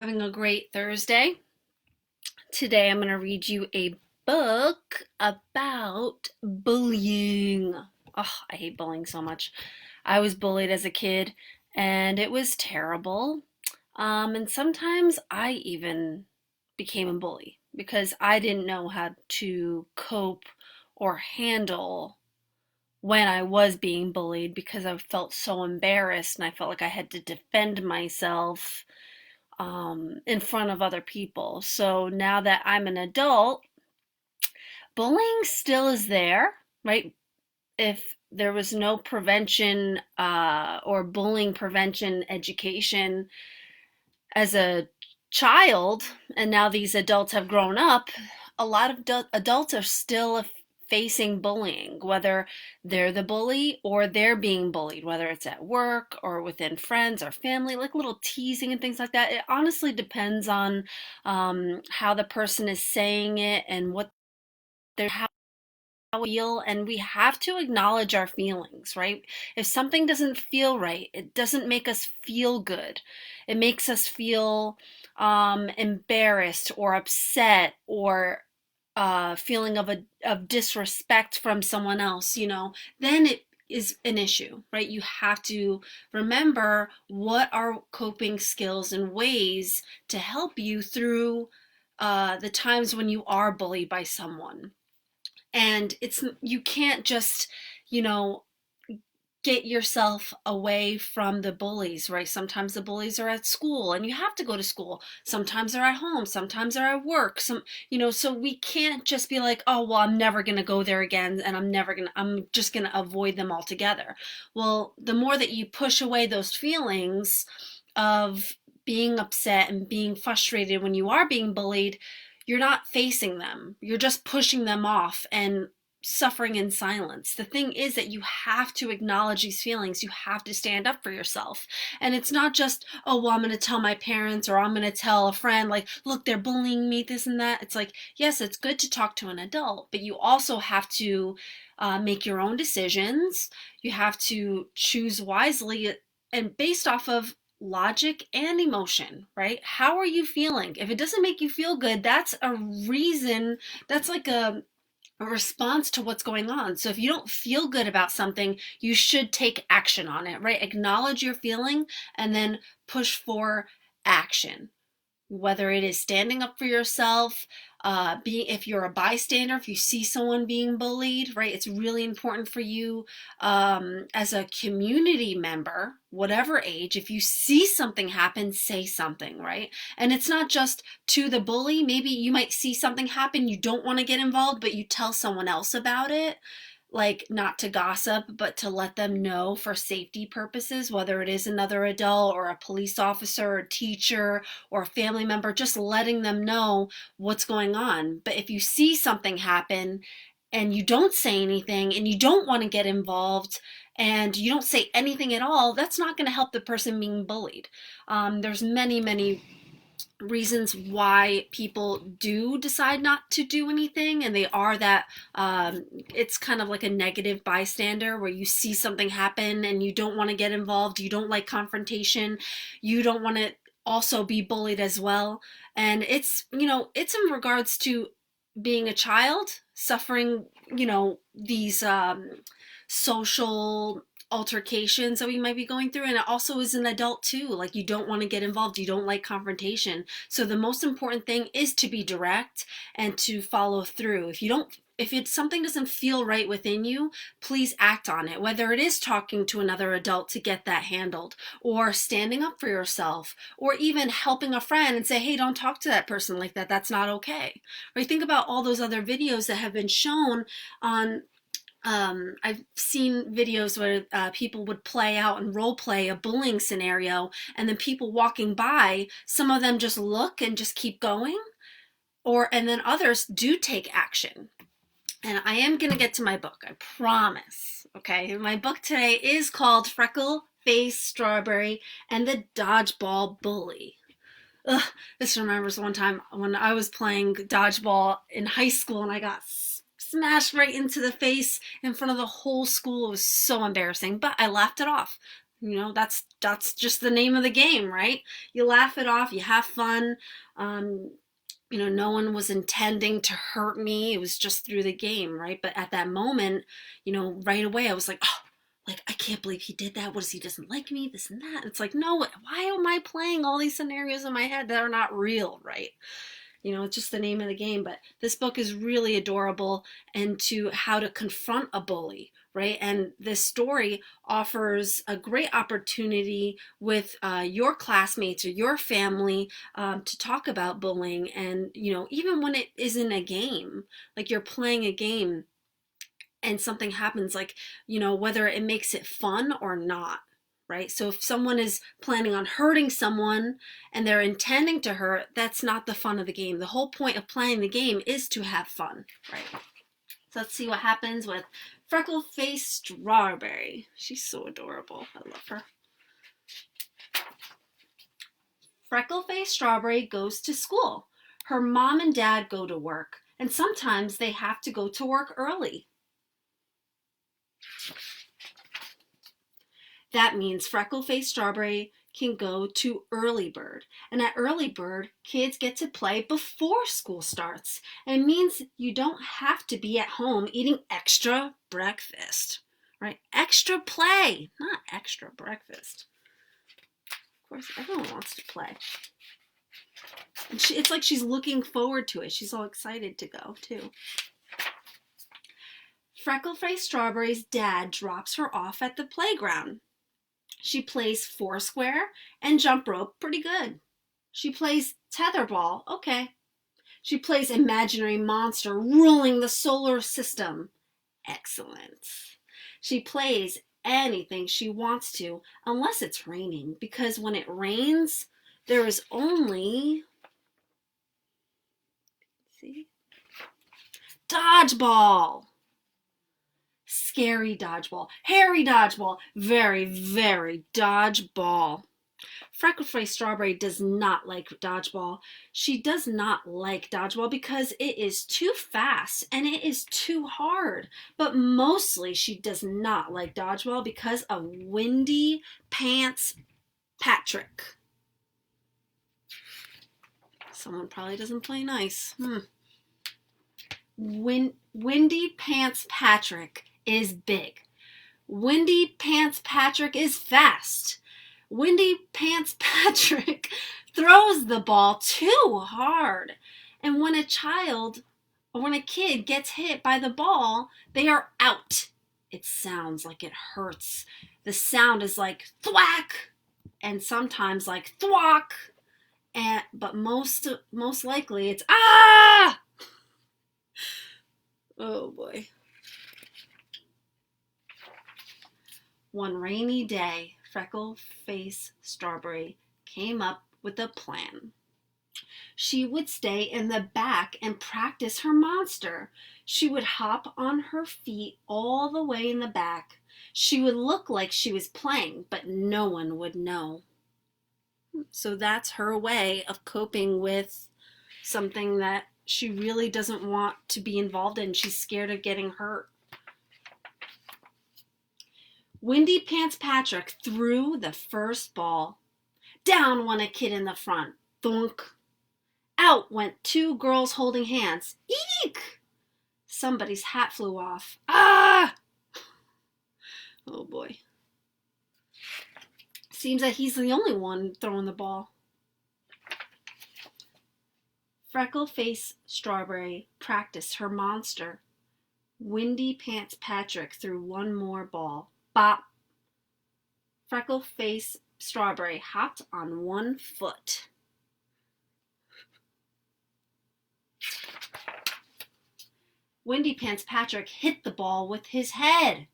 Having a great Thursday. Today I'm going to read you a book about bullying. Oh, I hate bullying so much. I was bullied as a kid and it was terrible. And sometimes I even became a bully because I didn't know how to cope or handle when I was being bullied because I felt so embarrassed and I felt like I had to defend myself in front of other people. So now that I'm an adult, bullying still is there, right? If there was no prevention or bullying prevention education as a child, and now these adults have grown up, a lot of adults are still facing bullying, whether they're the bully or they're being bullied, whether it's at work or within friends or family, like little teasing and things like that. It honestly depends on how the person is saying it and what they're how we feel, and we have to acknowledge our feelings, right? If something doesn't feel right, it doesn't make us feel good. It makes us feel embarrassed or upset or feeling of disrespect from someone else, then it is an issue, right? You have to remember what are coping skills and ways to help you through the times when you are bullied by someone. And you can't just, you know, get yourself away from the bullies, right? Sometimes the bullies are at school and you have to go to school. Sometimes they're at home, sometimes they're at work. So we can't just be like, "Oh, well, I'm never going to go there again and I'm just going to avoid them altogether." Well, the more that you push away those feelings of being upset and being frustrated when you are being bullied, you're not facing them. You're just pushing them off and suffering in silence. The thing is that you have to acknowledge these feelings. You have to stand up for yourself. And it's not just, "Oh, well, I'm going to tell my parents or I'm going to tell a friend, like, look, they're bullying me, this and that." It's like, yes, it's good to talk to an adult, but you also have to make your own decisions. You have to choose wisely and based off of logic and emotion, right? How are you feeling? If it doesn't make you feel good, that's a reason, that's like a response to what's going on. So if you don't feel good about something, you should take action on it, right? Acknowledge your feeling and then push for action, whether it is standing up for yourself, being if you're a bystander, if you see someone being bullied, right? It's really important for you as a community member, whatever age, if you see something happen, say something, right? And it's not just to the bully. Maybe you might see something happen, you don't want to get involved, but you tell someone else about it, like not to gossip, but to let them know for safety purposes, whether it is another adult or a police officer or teacher or a family member, just letting them know what's going on. But if you see something happen and you don't say anything and you don't want to get involved and you don't say anything at all, that's not going to help the person being bullied. There's many reasons why people do decide not to do anything, and they are that it's kind of like a negative bystander where you see something happen and you don't want to get involved, you don't like confrontation, you don't want to also be bullied as well. And it's in regards to being a child suffering, these social altercations that we might be going through, and it also is an adult too, like you don't want to get involved, you don't like confrontation. So the most important thing is to be direct and to follow through. If it's something doesn't feel right within you, please act on it, whether it is talking to another adult to get that handled, or standing up for yourself, or even helping a friend and say, "Hey, don't talk to that person like that, that's not okay." Right? Think about all those other videos that have been shown on I've seen videos where people would play out and role play a bullying scenario, and then people walking by, some of them just look and just keep going, and then others do take action. And I am going to get to my book, I promise. Okay, my book today is called Freckleface Strawberry and the Dodgeball Bully. Ugh, this remembers one time when I was playing dodgeball in high school and I got smashed right into the face in front of the whole school. It was so embarrassing, but I laughed it off. You know, that's just the name of the game, right? You laugh it off, you have fun. Um, you know, no one was intending to hurt me. It was just through the game, right? But at that moment, you know, right away I was like, oh, like, I can't believe he did that. What is he doesn't like me? This and that. It's like, no, why am I playing all these scenarios in my head that are not real, right? You know, it's just the name of the game. But this book is really adorable into how to confront a bully, right? And this story offers a great opportunity with your classmates or your family to talk about bullying. And, you know, even when it isn't a game, like you're playing a game and something happens, like, you know, whether it makes it fun or not, right? So if someone is planning on hurting someone and they're intending to hurt, that's not the fun of the game. The whole point of playing the game is to have fun, right? So let's see what happens with Freckleface Strawberry. She's so adorable. I love her. Freckleface Strawberry goes to school. Her mom and dad go to work, and sometimes they have to go to work early. That means Freckleface Strawberry can go to Early Bird. And at Early Bird, kids get to play before school starts. And it means you don't have to be at home eating extra breakfast, right? Extra play, not extra breakfast. Of course, everyone wants to play. And it's like she's looking forward to it. She's all excited to go, too. Freckleface Strawberry's dad drops her off at the playground. She plays foursquare and jump rope pretty good. She plays tetherball, okay. She plays imaginary monster ruling the solar system. Excellent. She plays anything she wants to, unless it's raining, because when it rains, there is only, dodgeball. Scary dodgeball, hairy dodgeball, very, very dodgeball. Freckleface Strawberry does not like dodgeball. She does not like dodgeball because it is too fast and it is too hard. But mostly she does not like dodgeball because of Windy Pants Patrick. Someone probably doesn't play nice. Windy Pants Patrick is big. Windy Pants Patrick is fast. Windy Pants Patrick throws the ball too hard. And when a kid gets hit by the ball, they are out. It sounds like it hurts. The sound is like thwack and sometimes like thwack. But most likely it's ah! Oh boy. One rainy day, Freckleface Strawberry came up with a plan. She would stay in the back and practice her monster. She would hop on her feet all the way in the back. She would look like she was playing, but no one would know. So that's her way of coping with something that she really doesn't want to be involved in. She's scared of getting hurt. Windy Pants Patrick threw the first ball. Down went a kid in the front. Thunk. Out went two girls holding hands. Eek! Somebody's hat flew off. Ah! Oh boy. Seems that he's the only one throwing the ball. Freckleface Strawberry practiced her monster. Windy Pants Patrick threw one more ball. Bop! Freckleface Strawberry hopped on one foot. Windy Pants Patrick hit the ball with his head.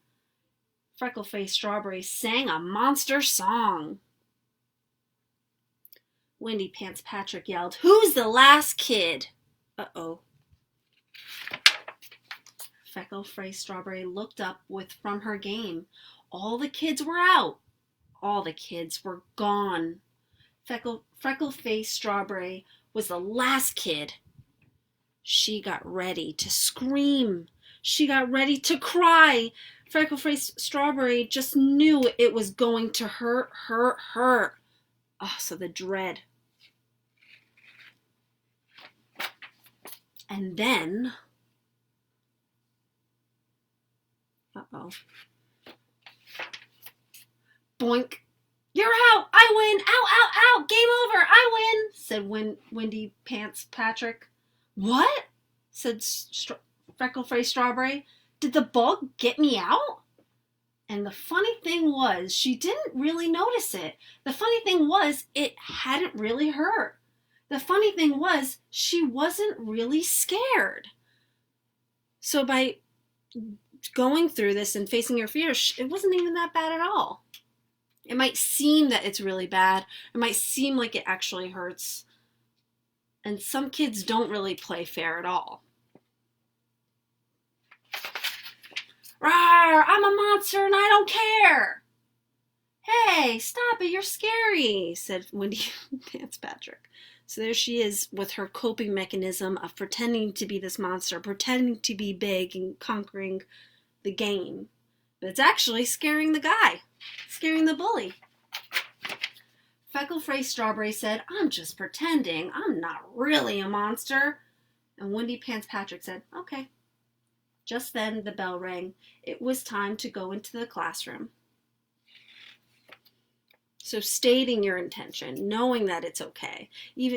Freckleface Strawberry sang a monster song. Windy Pants Patrick yelled, "Who's the last kid?" Uh-oh. Freckleface Strawberry looked up from her game. All the kids were out. All the kids were gone. Freckleface Strawberry was the last kid. She got ready to scream. She got ready to cry. Freckleface Strawberry just knew it was going to hurt. Oh, so the dread. And then, uh-oh. Boink. You're out. I win. Ow, ow, ow. Game over. I win, said Windy Pants Patrick. What? Said Freckleface Strawberry. Did the ball get me out? And the funny thing was, she didn't really notice it. The funny thing was, it hadn't really hurt. The funny thing was, she wasn't really scared. So by going through this and facing her fears, it wasn't even that bad at all. It might seem that it's really bad. It might seem like it actually hurts. And some kids don't really play fair at all. Rawr, I'm a monster and I don't care. Hey, stop it, you're scary, said Windy Pants Patrick. So there she is with her coping mechanism of pretending to be this monster, pretending to be big and conquering the game. But it's actually scaring the guy, scaring the bully. Freckleface Strawberry said, I'm just pretending. I'm not really a monster. And Windy Pants Patrick said, okay. Just then the bell rang. It was time to go into the classroom. So stating your intention, knowing that it's okay.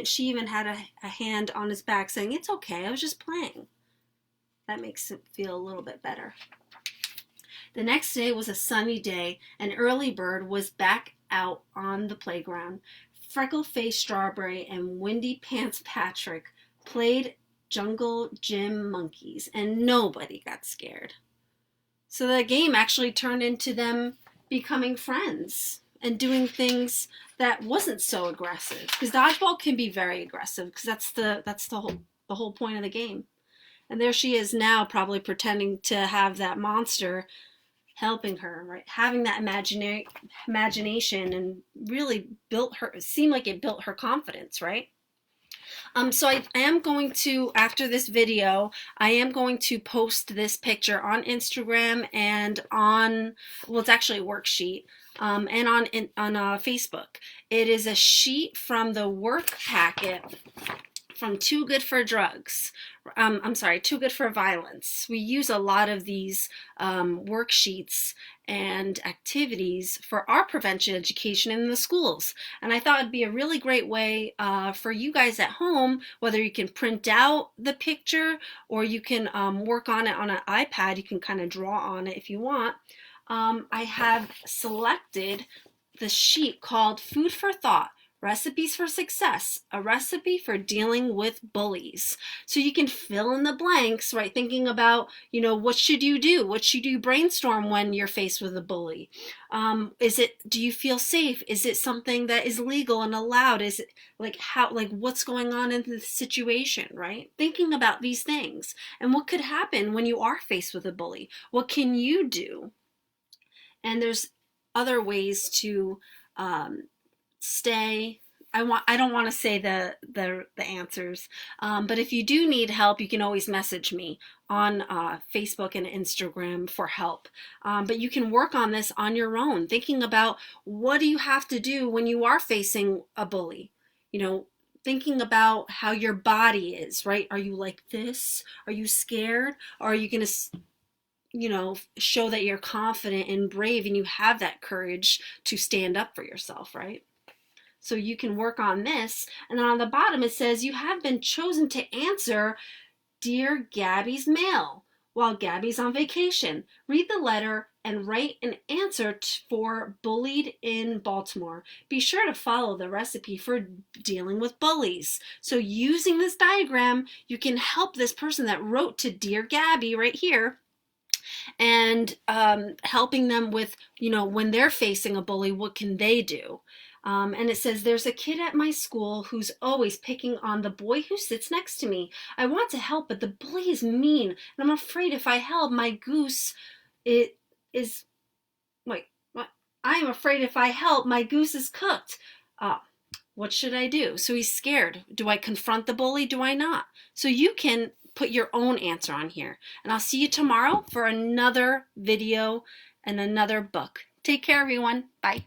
She even had a hand on his back saying, it's okay, I was just playing. That makes it feel a little bit better. The next day was a sunny day, and Early Bird was back out on the playground. Freckleface Strawberry and Windy Pants Patrick played Jungle Gym monkeys, and nobody got scared. So the game actually turned into them becoming friends and doing things that wasn't so aggressive. Because dodgeball can be very aggressive, because that's the whole point of the game. And there she is now, probably pretending to have that monster helping her, right? Having that imagination, and really seemed like it built her confidence, right? So I am going to, after this video, I am going to post this picture on Instagram and on, well, it's actually a worksheet, and on Facebook. It is a sheet from the work packet from Too Good for Drugs. Too Good for Violence. We use a lot of these worksheets and activities for our prevention education in the schools. And I thought it'd be a really great way for you guys at home, whether you can print out the picture or you can work on it on an iPad. You can kind of draw on it if you want. I have selected the sheet called Food for Thought. Recipes for Success, a recipe for dealing with bullies. So you can fill in the blanks, right? Thinking about, what should you do? What should you brainstorm when you're faced with a bully? Do you feel safe? Is it something that is legal and allowed? Is it what's going on in the situation, right? Thinking about these things and what could happen when you are faced with a bully. What can you do? And there's other ways to, stay. I don't want to say the answers, but if you do need help, you can always message me on Facebook and Instagram for help. But you can work on this on your own, thinking about what do you have to do when you are facing a bully. Thinking about how your body is, right? Are you like this? Are you scared? Or are you going to show that you're confident and brave and you have that courage to stand up for yourself, right? So you can work on this. And then on the bottom it says, you have been chosen to answer Dear Gabby's mail while Gabby's on vacation. Read the letter and write an answer for Bullied in Baltimore. Be sure to follow the recipe for dealing with bullies. So using this diagram, you can help this person that wrote to Dear Gabby right here, and helping them with, when they're facing a bully, what can they do? And it says, there's a kid at my school who's always picking on the boy who sits next to me. I want to help, but the bully is mean, and I'm afraid if I help, my goose I'm afraid if I help, my goose is cooked. What should I do? So he's scared. Do I confront the bully? Do I not? So you can put your own answer on here. And I'll see you tomorrow for another video and another book. Take care, everyone. Bye.